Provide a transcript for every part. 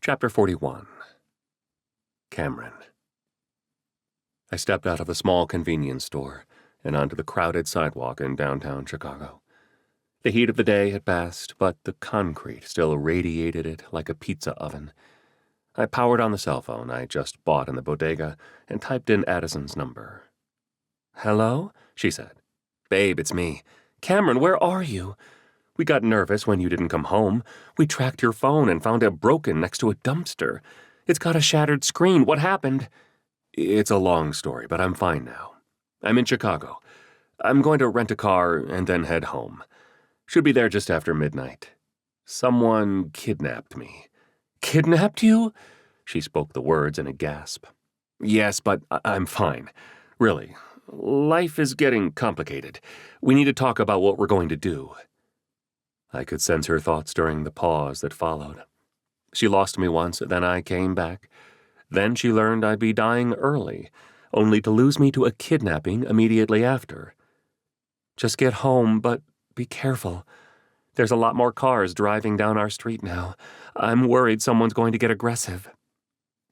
Chapter 41. Cameron. I stepped out of a small convenience store and onto the crowded sidewalk in downtown Chicago. The heat of the day had passed, but the concrete still radiated it like a pizza oven. I powered on the cell phone I just bought in the bodega and typed in Addison's number. "Hello?" she said. "Babe, it's me. Cameron, where are you? We got nervous when you didn't come home. We tracked your phone and found it broken next to a dumpster. It's got a shattered screen. What happened?" "It's a long story, but I'm fine now. I'm in Chicago. I'm going to rent a car and then head home. Should be there just after midnight. Someone kidnapped me." "Kidnapped you?" She spoke the words in a gasp. "Yes, but I'm fine. Really. Life is getting complicated. We need to talk about what we're going to do." I could sense her thoughts during the pause that followed. She lost me once, then I came back. Then she learned I'd be dying early, only to lose me to a kidnapping immediately after. "Just get home, but be careful. There's a lot more cars driving down our street now. I'm worried someone's going to get aggressive."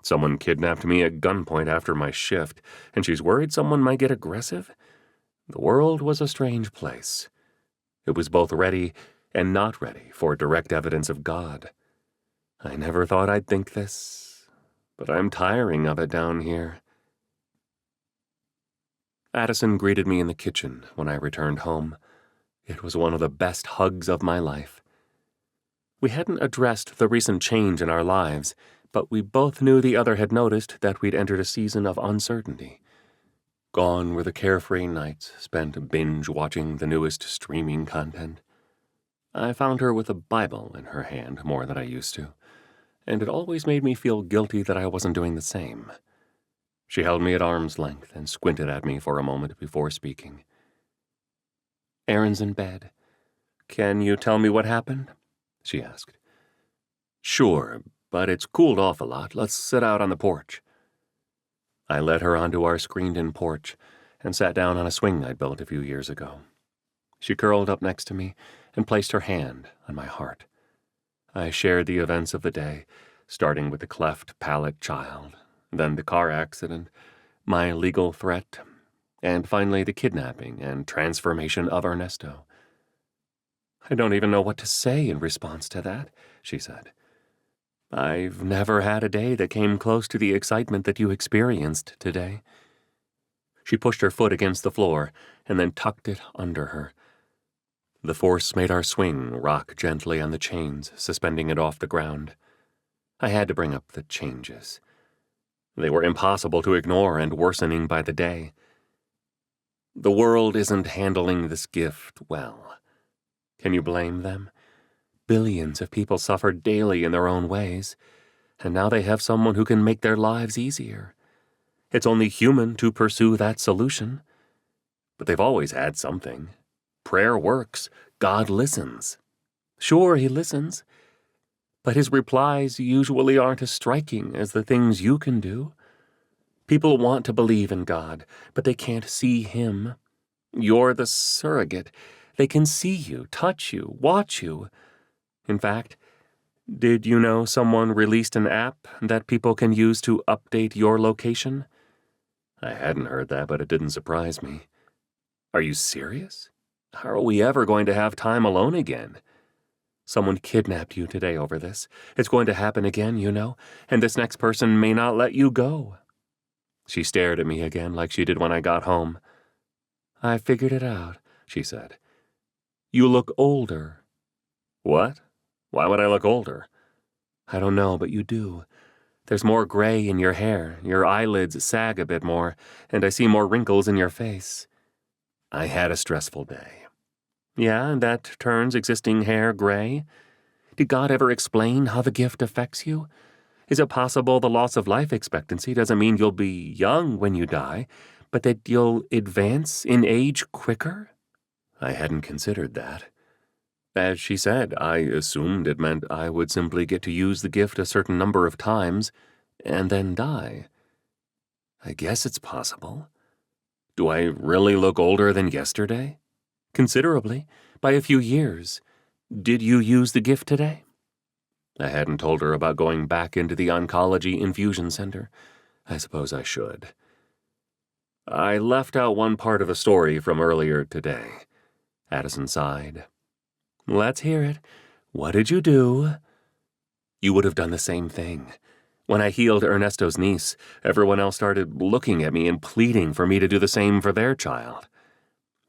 Someone kidnapped me at gunpoint after my shift, and she's worried someone might get aggressive? The world was a strange place. It was both ready and not ready for direct evidence of God. I never thought I'd think this, but I'm tiring of it down here. Addison greeted me in the kitchen when I returned home. It was one of the best hugs of my life. We hadn't addressed the recent change in our lives, but we both knew the other had noticed that we'd entered a season of uncertainty. Gone were the carefree nights spent binge-watching the newest streaming content. I found her with a Bible in her hand more than I used to, and it always made me feel guilty that I wasn't doing the same. She held me at arm's length and squinted at me for a moment before speaking. "Aaron's in bed. Can you tell me what happened?" she asked. "Sure, but it's cooled off a lot. Let's sit out on the porch." I led her onto our screened-in porch and sat down on a swing I'd built a few years ago. She curled up next to me and placed her hand on my heart. I shared the events of the day, starting with the cleft palate child, then the car accident, my legal threat, and finally the kidnapping and transformation of Ernesto. "I don't even know what to say in response to that," she said. "I've never had a day that came close to the excitement that you experienced today." She pushed her foot against the floor and then tucked it under her. The force made our swing rock gently on the chains, suspending it off the ground. I had to bring up the changes. They were impossible to ignore and worsening by the day. The world isn't handling this gift well. Can you blame them? Billions of people suffer daily in their own ways, and now they have someone who can make their lives easier. It's only human to pursue that solution. But they've always had something. Prayer works. God listens. Sure, he listens, but his replies usually aren't as striking as the things you can do. People want to believe in God, but they can't see him. You're the surrogate. They can see you, touch you, watch you. In fact, did you know someone released an app that people can use to update your location? I hadn't heard that, but it didn't surprise me. Are you serious? How are we ever going to have time alone again? Someone kidnapped you today over this. It's going to happen again, you know, and this next person may not let you go. She stared at me again like she did when I got home. "I figured it out," she said. "You look older." "What? Why would I look older?" "I don't know, but you do. There's more gray in your hair, your eyelids sag a bit more, and I see more wrinkles in your face." I had a stressful day. "Yeah, and that turns existing hair gray? Did God ever explain how the gift affects you? Is it possible the loss of life expectancy doesn't mean you'll be young when you die, but that you'll advance in age quicker?" I hadn't considered that. As she said, I assumed it meant I would simply get to use the gift a certain number of times and then die. I guess it's possible. Do I really look older than yesterday? Considerably, by a few years. Did you use the gift today? I hadn't told her about going back into the oncology infusion center. I suppose I should. I left out one part of a story from earlier today. Addison sighed. Let's hear it. What did you do? You would have done the same thing. When I healed Ernesto's niece, everyone else started looking at me and pleading for me to do the same for their child.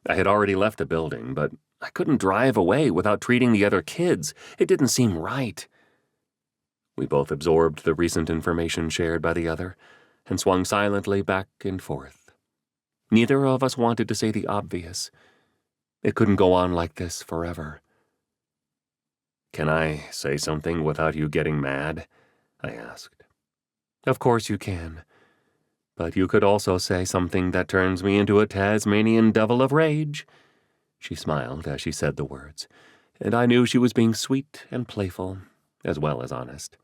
I had already left the building, but I couldn't drive away without treating the other kids. It didn't seem right. We both absorbed the recent information shared by the other and swung silently back and forth. Neither of us wanted to say the obvious. It couldn't go on like this forever. Can I say something without you getting mad? I asked. Of course you can. But you could also say something that turns me into a Tasmanian devil of rage. She smiled as she said the words, and I knew she was being sweet and playful, as well as honest.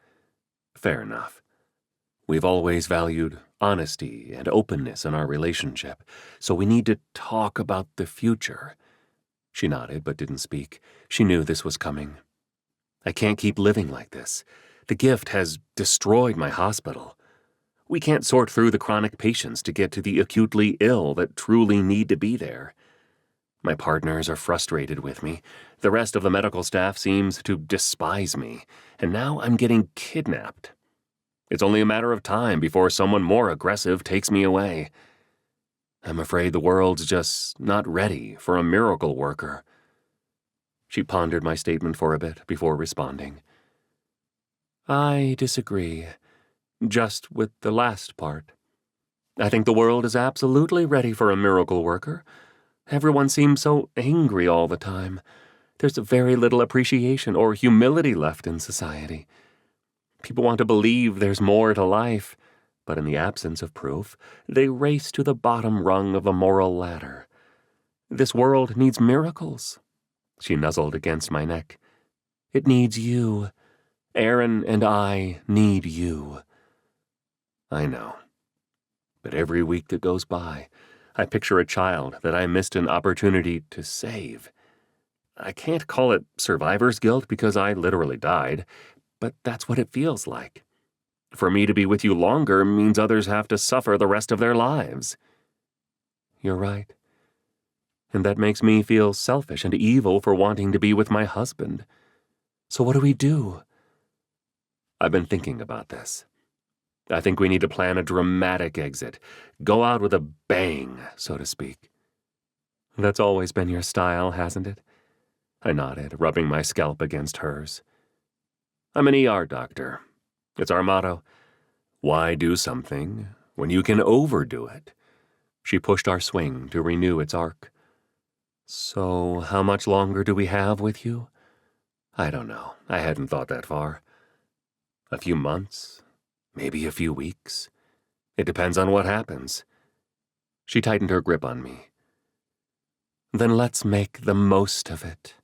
Fair enough. We've always valued honesty and openness in our relationship, so we need to talk about the future. She nodded but didn't speak. She knew this was coming. I can't keep living like this. The gift has destroyed my hospital. We can't sort through the chronic patients to get to the acutely ill that truly need to be there. My partners are frustrated with me. The rest of the medical staff seems to despise me, and now I'm getting kidnapped. It's only a matter of time before someone more aggressive takes me away. I'm afraid the world's just not ready for a miracle worker. She pondered my statement for a bit before responding. I disagree. Just with the last part. I think the world is absolutely ready for a miracle worker. Everyone seems so angry all the time. There's very little appreciation or humility left in society. People want to believe there's more to life, but in the absence of proof, they race to the bottom rung of the moral ladder. This world needs miracles. She nuzzled against my neck. It needs you. Aaron and I need you. I know. But every week that goes by, I picture a child that I missed an opportunity to save. I can't call it survivor's guilt because I literally died, but that's what it feels like. For me to be with you longer means others have to suffer the rest of their lives. You're right. And that makes me feel selfish and evil for wanting to be with my husband. So what do we do? I've been thinking about this. I think we need to plan a dramatic exit. Go out with a bang, so to speak. That's always been your style, hasn't it? I nodded, rubbing my scalp against hers. I'm an ER doctor. It's our motto. Why do something when you can overdo it? She pushed our swing to renew its arc. So, how much longer do we have with you? I don't know. I hadn't thought that far. A few months? Maybe a few weeks? It depends on what happens. She tightened her grip on me. Then let's make the most of it.